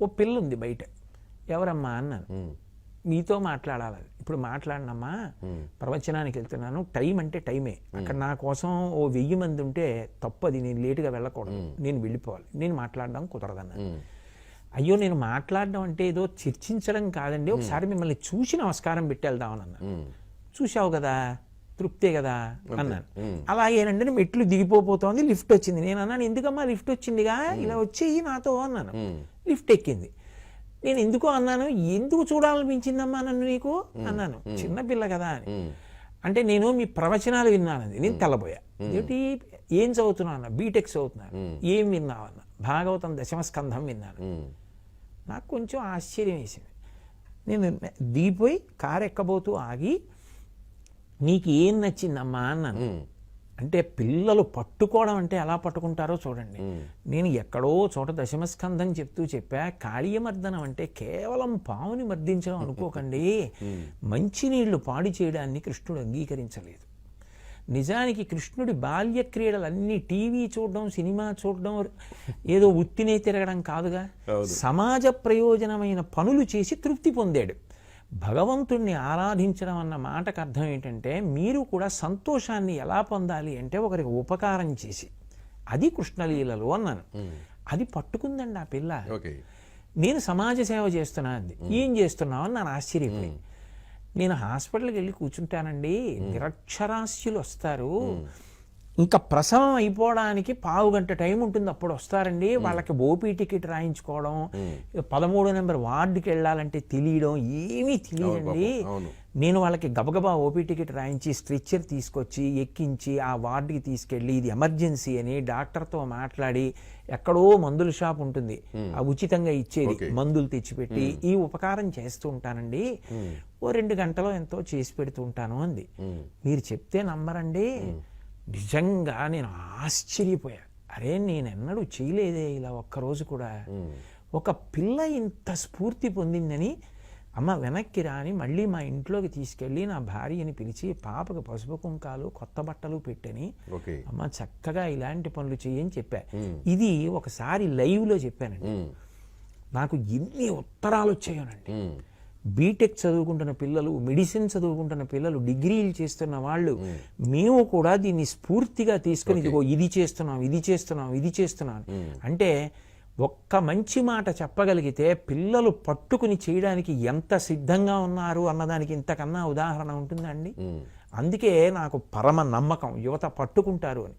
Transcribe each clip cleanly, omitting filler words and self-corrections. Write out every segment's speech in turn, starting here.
ఓ పిల్ల ఉంది బయట, ఎవరమ్మా అన్నాను. మీతో మాట్లాడాలి, ఇప్పుడు మాట్లాడినమ్మా, ప్రవచనానికి వెళ్తున్నాను, టైం అంటే టైమే, అక్కడ నా కోసం ఓ 1000 మంది ఉంటే తప్పు, అది నేను లేటుగా వెళ్ళకూడదు, నేను వెళ్ళిపోవాలి, నేను మాట్లాడడం కుదరదన్నాను. అయ్యో నేను మాట్లాడడం అంటే ఏదో చర్చించడం కాదండి, ఒకసారి మిమ్మల్ని చూసి నమస్కారం పెట్టి వెళ్దామని అన్నాను. చూసావు కదా, తృప్తే కదా అన్నాను. అలాగేనండి, మెట్లు దిగిపోతోంది, లిఫ్ట్ వచ్చింది. నేను అన్నాను, ఎందుకమ్మా లిఫ్ట్ వచ్చిందిగా, ఇలా వచ్చేయి నాతో అన్నాను. లిఫ్ట్ ఎక్కింది. నేను ఎందుకో అన్నాను, ఎందుకు చూడాలనిపించిందమ్మా నన్ను నీకు అన్నాను, చిన్నపిల్ల కదా అని. అంటే నేను మీ ప్రవచనాలు విన్నానండి. నేను తెల్లబోయా. ఏమిటి, ఏం చదువుతున్నాను, బీటెక్ చదువుతున్నాను. ఏం విన్నావన్నా, భాగవతం 10వ స్కంధం విన్నాను. నాకు కొంచెం ఆశ్చర్యం వేసింది. నేను దిగిపోయి కారు ఎక్కబోతూ ఆగి, నీకు ఏం నచ్చిందమ్మా అన్నాను. అంటే పిల్లలు పట్టుకోవడం అంటే ఎలా పట్టుకుంటారో చూడండి. నేను ఎక్కడో చోట 10వ స్కంధం చెప్తూ చెప్పా, కాళీయమర్దనం అంటే కేవలం పావుని మర్దించడం అనుకోకండి, మంచినీళ్లు పాడి చేయడాన్ని కృష్ణుడు అంగీకరించలేదు. నిజానికి కృష్ణుడి బాల్య క్రీడలన్నీ టీవీ చూడడం, సినిమా చూడడం, ఏదో ఉత్తినే తిరగడం కాదుగా, సమాజ ప్రయోజనమైన పనులు చేసి తృప్తి పొందాడు. భగవంతుణ్ణి ఆరాధించడం అన్న మాటకు అర్థం ఏంటంటే, మీరు కూడా సంతోషాన్ని ఎలా పొందాలి అంటే ఒకరికి ఉపకారం చేసి, అది కృష్ణలీలలు అన్నాను. అది పట్టుకుందండి ఆ పిల్ల. నేను సమాజ సేవ చేస్తున్నా అంది. ఏం చేస్తున్నావు అని నన్ను ఆశ్చర్యపోయి, నేను హాస్పిటల్కి వెళ్ళి కూర్చుంటానండి, నిరక్షరాస్యులు వస్తారు, ఇంకా ప్రసవం అయిపోవడానికి 15 గంట టైం ఉంటుంది, అప్పుడు వస్తారండి, వాళ్ళకి ఓపీ టికెట్ రాయించుకోవడం, 13 నెంబర్ వార్డుకి వెళ్ళాలంటే తెలియడం ఏమీ తెలియదండి. నేను వాళ్ళకి గబగబా ఓపీ టికెట్ రాయించి స్ట్రెచ్చర్ తీసుకొచ్చి ఎక్కించి ఆ వార్డుకి తీసుకెళ్ళి, ఇది ఎమర్జెన్సీ అని డాక్టర్తో మాట్లాడి, ఎక్కడో మందుల షాప్ ఉంటుంది, ఆ ఉచితంగా ఇచ్చేది, మందులు తెచ్చిపెట్టి ఈ ఉపకారం చేస్తూ ఉంటానండి. ఓ 2 గంటలో ఎంతో చేసి పెడుతూ ఉంటాను అంది. మీరు చెప్తే నమ్మరండి, నిజంగా నేను ఆశ్చర్యపోయా. అరే నేనెన్నడూ చేయలేదే ఇలా ఒక్కరోజు కూడా. ఒక పిల్ల ఇంత స్ఫూర్తి పొందిందని, అమ్మ వెనక్కి రాని మళ్ళీ మా ఇంట్లోకి తీసుకెళ్ళి నా భార్యని పిలిచి పాపకు పసుపు కుంకాలు కొత్త బట్టలు పెట్టని, అమ్మ చక్కగా ఇలాంటి పనులు చేయని చెప్పా. ఇది ఒకసారి లైవ్లో చెప్పానండి. నాకు ఎన్ని ఉత్తరాలు వచ్చాయోనండి. బీటెక్ చదువుకుంటున్న పిల్లలు, మెడిసిన్ చదువుకుంటున్న పిల్లలు, డిగ్రీలు చేస్తున్న వాళ్ళు, మేము కూడా దీన్ని స్ఫూర్తిగా తీసుకుని ఇదిగో ఇది చేస్తున్నాం, ఇది చేస్తున్నాం, ఇది చేస్తున్నాం అంటే, ఒక్క మంచి మాట చెప్పగలిగితే పిల్లలు పట్టుకుని చేయడానికి ఎంత సిద్ధంగా ఉన్నారు అన్నదానికి ఇంతకన్నా ఉదాహరణ ఉంటుందండి. అందుకే నాకు పరమ నమ్మకం యువత పట్టుకుంటారు అని.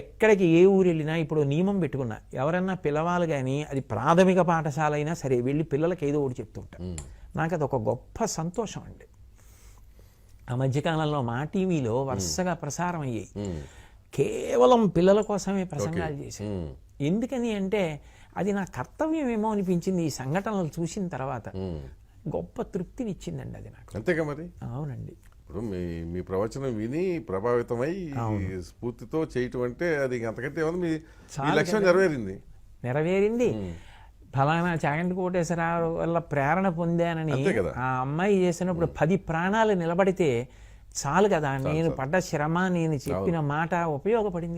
ఎక్కడికి ఏ ఊరు వెళ్ళినా ఇప్పుడు నియమం పెట్టుకున్నా, ఎవరన్నా పిలవాలి కానీ అది ప్రాథమిక పాఠశాల అయినా సరే వెళ్ళి పిల్లలకి ఏదో ఒకటి చెప్తుంటా. నాకు అది ఒక గొప్ప సంతోషం అండి. ఆ మధ్యకాలంలో మా టీవీలో వరుసగా ప్రసారం అయ్యాయి, కేవలం పిల్లల కోసమే ప్రసంగాలు చేశాయి. ఎందుకని అంటే అది నా కర్తవ్యం ఏమో అనిపించింది ఈ సంఘటనలు చూసిన తర్వాత. గొప్ప తృప్తినిచ్చిందండి అది నాకు. అంతేగా మరి. అవునండి. ఇప్పుడు మీ ప్రవచనం విని ప్రభావితమై స్ఫూర్తితో చేయటం అంటే అది అంతకంటే మీ లక్ష్యం నెరవేరింది. ఫలానా చాగంటి కోటేశ్వరరావు వల్ల ప్రేరణ పొందానని ఆ అమ్మాయి చేసినప్పుడు 10 ప్రాణాలు నిలబడితే చాలు కదా. నేను పడ్డ శ్రమ, నేను చెప్పిన మాట ఉపయోగపడింది.